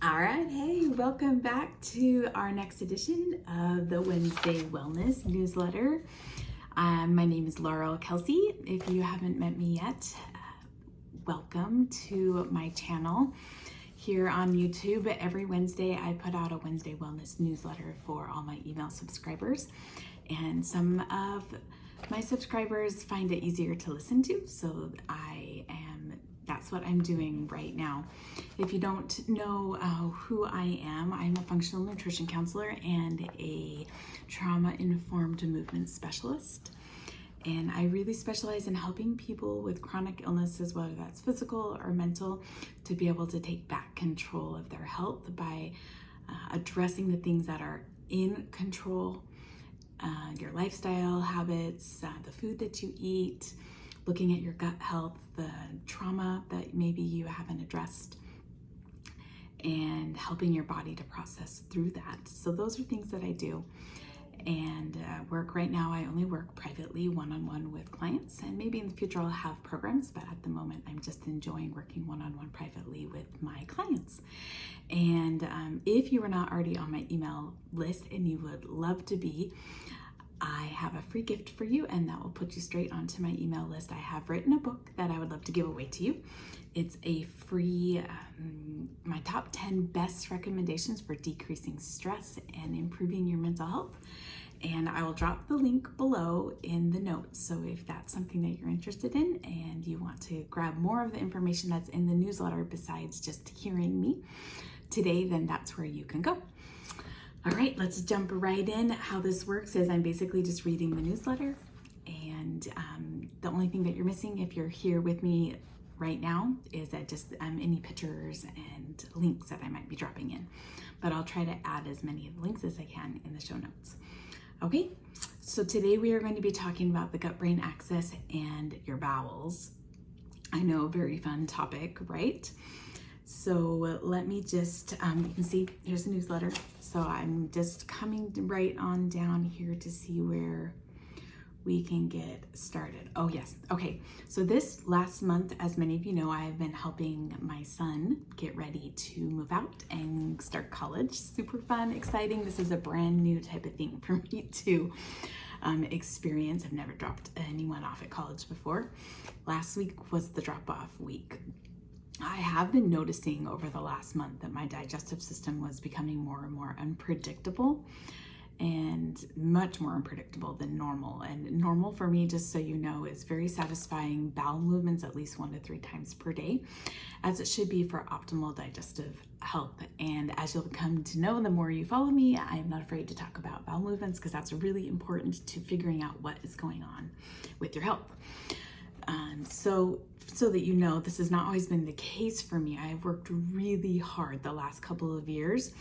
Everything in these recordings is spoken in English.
All right, hey, welcome back to our next edition of the Wednesday Wellness newsletter. My name is Laurel Kelsey. If you haven't met me yet, welcome to my channel here on YouTube. Every Wednesday, I put out a Wednesday Wellness newsletter for all my email subscribers, and some of my subscribers find it easier to listen to, so that's what I'm doing right now. If you don't know who I am, I'm a functional nutrition counselor and a trauma-informed movement specialist. And I really specialize in helping people with chronic illnesses, whether that's physical or mental, to be able to take back control of their health by addressing the things that are in control, your lifestyle habits, the food that you eat, looking at your gut health, the trauma that maybe you haven't addressed, and helping your body to process through that. So those are things that I do. And work right now, I only work privately, one-on-one with clients, and maybe in the future I'll have programs, but at the moment I'm just enjoying working one-on-one privately with my clients. And if you are not already on my email list and you would love to be, I have a free gift for you, and that will put you straight onto my email list. I have written a book that I would love to give away to you. It's a free, my top 10 best recommendations for decreasing stress and improving your mental health. And I will drop the link below in the notes. So if that's something that you're interested in and you want to grab more of the information that's in the newsletter besides just hearing me today, then that's where you can go. All right, let's jump right in. How this works is I'm basically just reading the newsletter, and the only thing that you're missing if you're here with me right now is that just any pictures and links that I might be dropping in. But I'll try to add as many links as I can in the show notes. Okay, so today we are going to be talking about the gut-brain axis and your bowels. I know, very fun topic, right? So let me just, you can see here's the newsletter. So I'm just coming right on down here to see where we can get started. Oh yes, okay. So this last month, as many of you know, I've been helping my son get ready to move out and start college. Super fun, exciting. This is a brand new type of thing for me to experience. I've never dropped anyone off at college before. Last week was the drop-off week. I have been noticing over the last month that my digestive system was becoming more and more unpredictable, and much more unpredictable than normal. And normal for me, just so you know, is very satisfying bowel movements at least 1 to 3 times per day, as it should be for optimal digestive health. And as you'll come to know, the more you follow me, I am not afraid to talk about bowel movements because that's really important to figuring out what is going on with your health. So that you know, this has not always been the case for me. I've worked really hard the last couple of years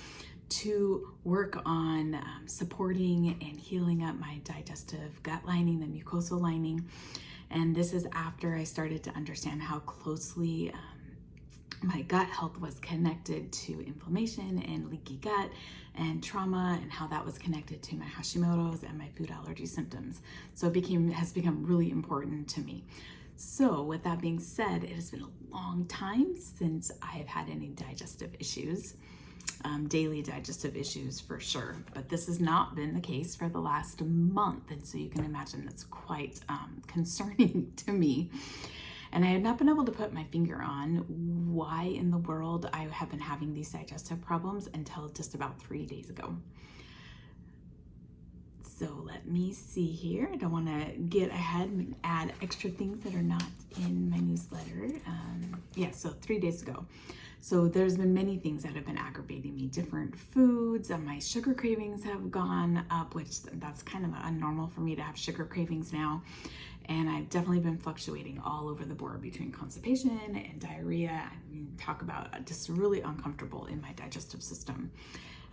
to work on supporting and healing up my digestive gut lining, the mucosal lining. And this is after I started to understand how closely my gut health was connected to inflammation and leaky gut and trauma, and how that was connected to my Hashimoto's and my food allergy symptoms. So it has become really important to me. So with that being said, it has been a long time since I've had any digestive issues, daily digestive issues for sure, but this has not been the case for the last month. And so you can imagine that's quite concerning to me. And I have not been able to put my finger on why in the world I have been having these digestive problems until just about 3 days ago. So let me see here. I don't want to get ahead and add extra things that are not in my newsletter. So 3 days ago. So there's been many things that have been aggravating me. Different foods, my sugar cravings have gone up, which that's kind of unnormal for me to have sugar cravings now. And I've definitely been fluctuating all over the board between constipation and diarrhea. I mean, talk about just really uncomfortable in my digestive system.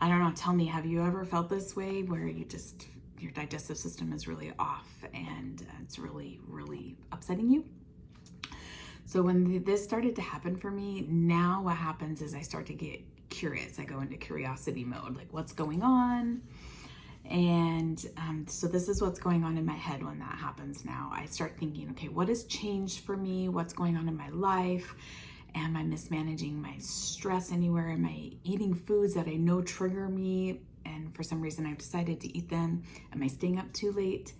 I don't know, tell me, have you ever felt this way where your digestive system is really off and it's really, really upsetting you? So when this started to happen for me, now what happens is I start to get curious. I go into curiosity mode, like what's going on? And so this is what's going on in my head when that happens now. I start thinking, okay, what has changed for me? What's going on in my life? Am I mismanaging my stress anywhere? Am I eating foods that I know trigger me and for some reason I've decided to eat them? Am I staying up too late?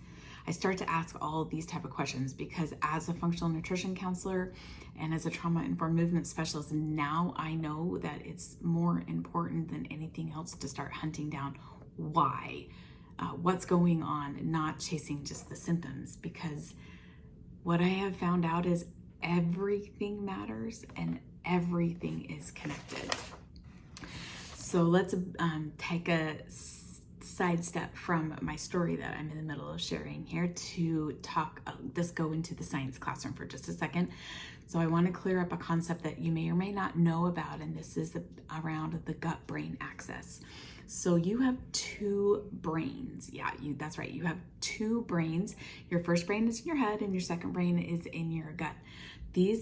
I start to ask all these type of questions because as a functional nutrition counselor and as a trauma-informed movement specialist, now I know that it's more important than anything else to start hunting down why, what's going on, not chasing just the symptoms, because what I have found out is everything matters and everything is connected. So let's take a sidestep from my story that I'm in the middle of sharing here to talk, just go into the science classroom for just a second. So I want to clear up a concept that you may or may not know about, and this is around the gut-brain axis. So you have two brains. Yeah, that's right. You have two brains. Your first brain is in your head and your second brain is in your gut. Your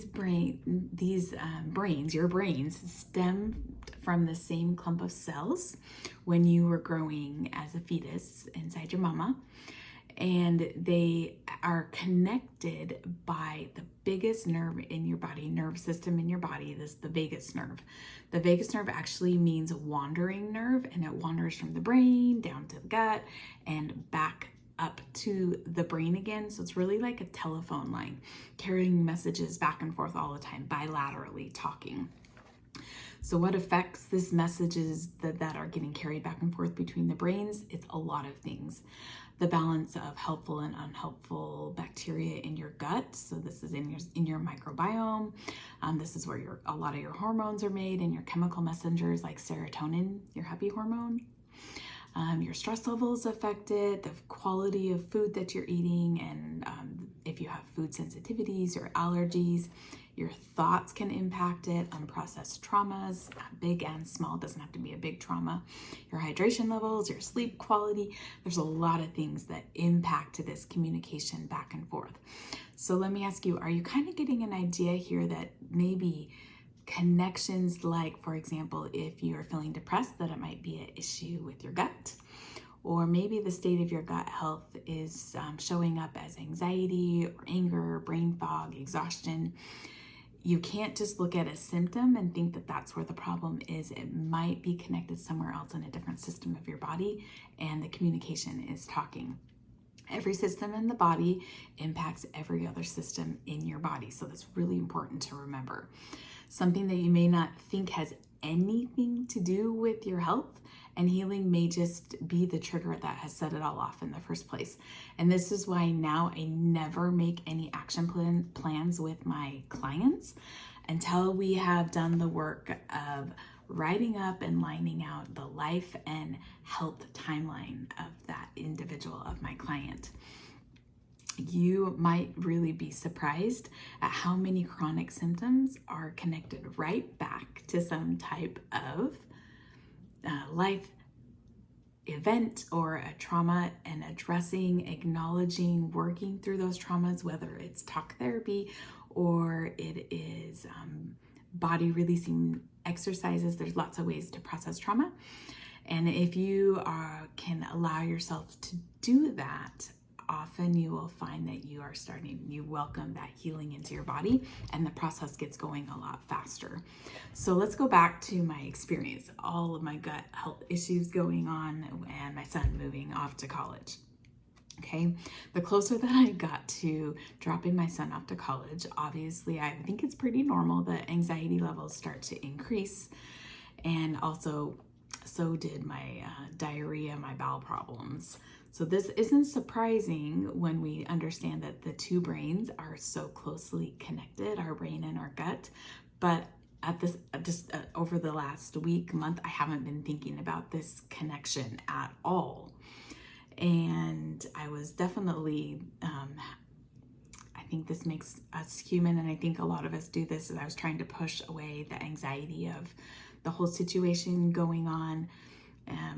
brains stem from the same clump of cells when you were growing as a fetus inside your mama. And they are connected by the biggest nerve in your body, nerve system in your body. This is the vagus nerve. The vagus nerve actually means wandering nerve, and it wanders from the brain down to the gut and back up to the brain again. So it's really like a telephone line, carrying messages back and forth all the time, bilaterally talking. So what affects this messages that are getting carried back and forth between the brains? It's a lot of things. The balance of helpful and unhelpful bacteria in your gut. So this is in your microbiome. This is where a lot of your hormones are made, and your chemical messengers like serotonin, your happy hormone. Your stress levels affected, the quality of food that you're eating, and if you have food sensitivities or allergies. Your thoughts can impact it, unprocessed traumas, big and small, doesn't have to be a big trauma. Your hydration levels, your sleep quality. There's a lot of things that impact this communication back and forth. So let me ask you, are you kind of getting an idea here that maybe connections like, for example, if you are feeling depressed, that it might be an issue with your gut? Or maybe the state of your gut health is showing up as anxiety or anger, brain fog, exhaustion. You can't just look at a symptom and think that that's where the problem is. It might be connected somewhere else in a different system of your body, and the communication is talking. Every system in the body impacts every other system in your body. So that's really important to remember. Something that you may not think has anything to do with your health and healing may just be the trigger that has set it all off in the first place. And this is why now I never make any action plans with my clients until we have done the work of writing up and lining out the life and health timeline of that individual, of my client. You might really be surprised at how many chronic symptoms are connected right back to some type of life event or a trauma, and addressing, acknowledging, working through those traumas, whether it's talk therapy or it is body releasing exercises. There's lots of ways to process trauma. And if you can allow yourself to do that, often you will find that you welcome that healing into your body, and the process gets going a lot faster. So let's go back to my experience, all of my gut health issues going on, and my son moving off to college. Okay, the closer that I got to dropping my son off to college, obviously I think it's pretty normal that anxiety levels start to increase, and also so did my diarrhea, my bowel problems. So this isn't surprising when we understand that the two brains are so closely connected, our brain and our gut. But at this, over the last month, I haven't been thinking about this connection at all. And I was definitely, I think this makes us human, and I think a lot of us do this, is I was trying to push away the anxiety of the whole situation going on,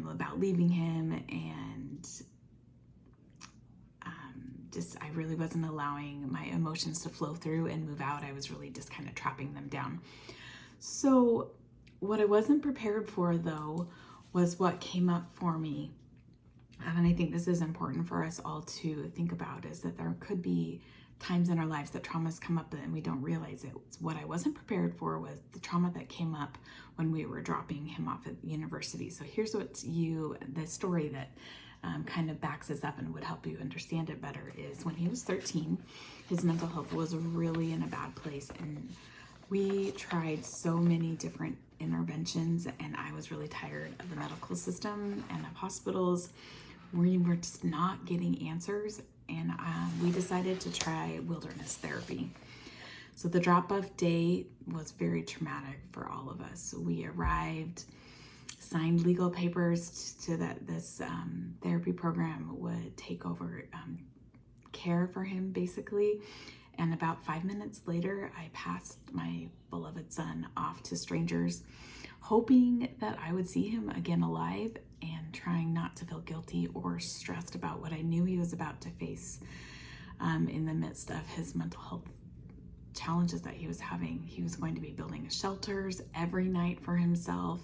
about leaving him, and I really wasn't allowing my emotions to flow through and move out. I was really just kind of trapping them down. So what I wasn't prepared for, though, was what came up for me. And I think this is important for us all to think about, is that there could be times in our lives that traumas come up and we don't realize it. What I wasn't prepared for was the trauma that came up when we were dropping him off at university. So here's the story that kind of backs us up and would help you understand it better is when he was 13, his mental health was really in a bad place. And we tried so many different interventions, and I was really tired of the medical system and of hospitals. We were just not getting answers, and we decided to try wilderness therapy. So the drop-off day was very traumatic for all of us. We arrived, signed legal papers so that this therapy program would take over care for him, basically. And about 5 minutes later, I passed my beloved son off to strangers, hoping that I would see him again alive and trying not to feel guilty or stressed about what I knew he was about to face in the midst of his mental health challenges that he was having. He was going to be building shelters every night for himself.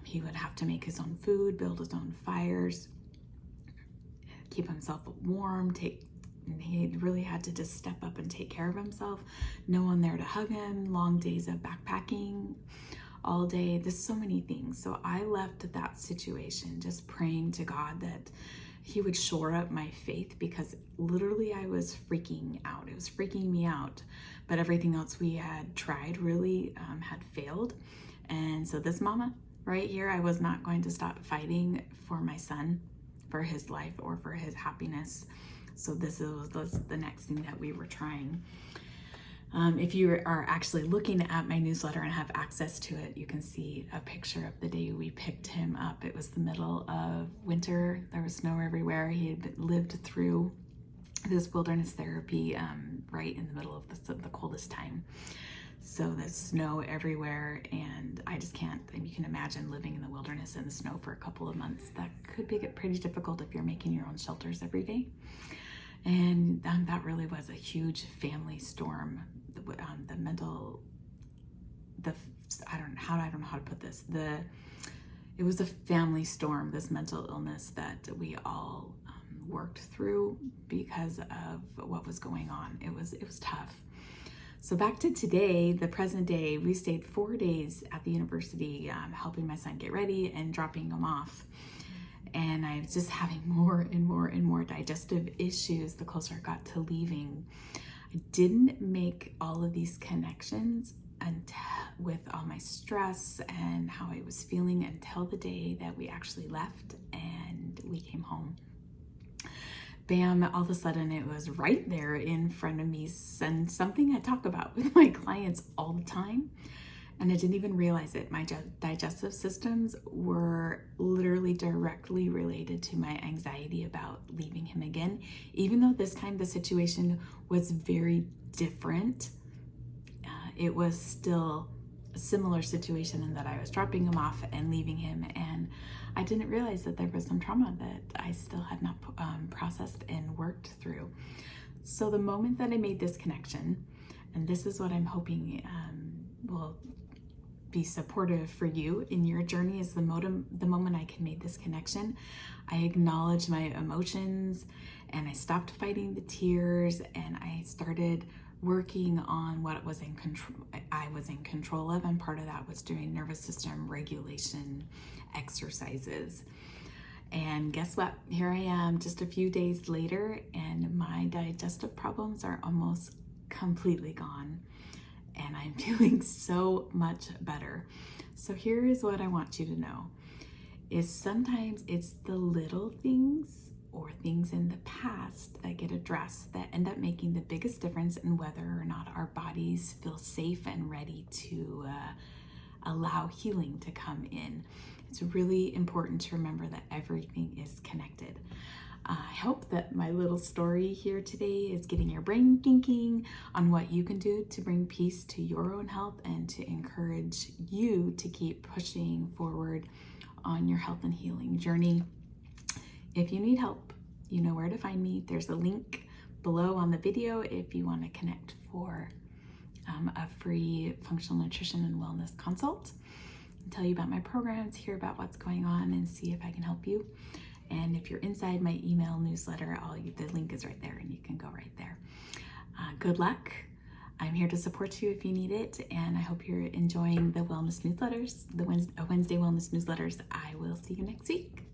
He would have to make his own food, build his own fires, keep himself warm, and he really had to just step up and take care of himself. No one there to hug him, long days of backpacking all day. There's so many things. So I left that situation just praying to God that he would shore up my faith, because literally I was freaking out. It was freaking me out. But everything else we had tried really had failed. And so this mama right here, I was not going to stop fighting for my son, for his life, or for his happiness. So this was the next thing that we were trying. If you are actually looking at my newsletter and have access to it, you can see a picture of the day we picked him up. It was the middle of winter. There was snow everywhere. He had lived through this wilderness therapy right in the middle of the coldest time. So there's snow everywhere, and I just can't, and you can imagine living in the wilderness in the snow for a couple of months. That could get pretty difficult if you're making your own shelters every day. And that really was a huge family storm. I don't know how to put this. It was a family storm, this mental illness that we all worked through because of what was going on. It was tough. So back to today, the present day, we stayed 4 days at the university, helping my son get ready and dropping him off. And I was just having more and more digestive issues the closer I got to leaving. I didn't make all of these connections with all my stress and how I was feeling until the day that we actually left and we came home. Bam, all of a sudden it was right there in front of me, and something I talk about with my clients all the time. And I didn't even realize it. My digestive systems were literally directly related to my anxiety about leaving him again. Even though this time the situation was very different, it was still a similar situation in that I was dropping him off and leaving him. And I didn't realize that there was some trauma that I still had not processed and worked through. So the moment that I made this connection, and this is what I'm hoping will be supportive for you in your journey, is the moment I can make this connection. I acknowledged my emotions and I stopped fighting the tears, and I started working on what I was in control of, and part of that was doing nervous system regulation exercises. And guess what? Here I am just a few days later, and my digestive problems are almost completely gone. And I'm feeling so much better. So here is what I want you to know, is sometimes it's the little things or things in the past that get addressed that end up making the biggest difference in whether or not our bodies feel safe and ready to allow healing to come in. It's really important to remember that everything is connected. I hope that my little story here today is getting your brain thinking on what you can do to bring peace to your own health and to encourage you to keep pushing forward on your health and healing journey. If you need help, you know where to find me. There's a link below on the video if you want to connect for a free functional nutrition and wellness consult. I'll tell you about my programs, hear about what's going on, and see if I can help you. And if you're inside my email newsletter, the link is right there and you can go right there. Good luck. I'm here to support you if you need it, and I hope you're enjoying the wellness newsletters, the Wednesday wellness newsletters. I will see you next week.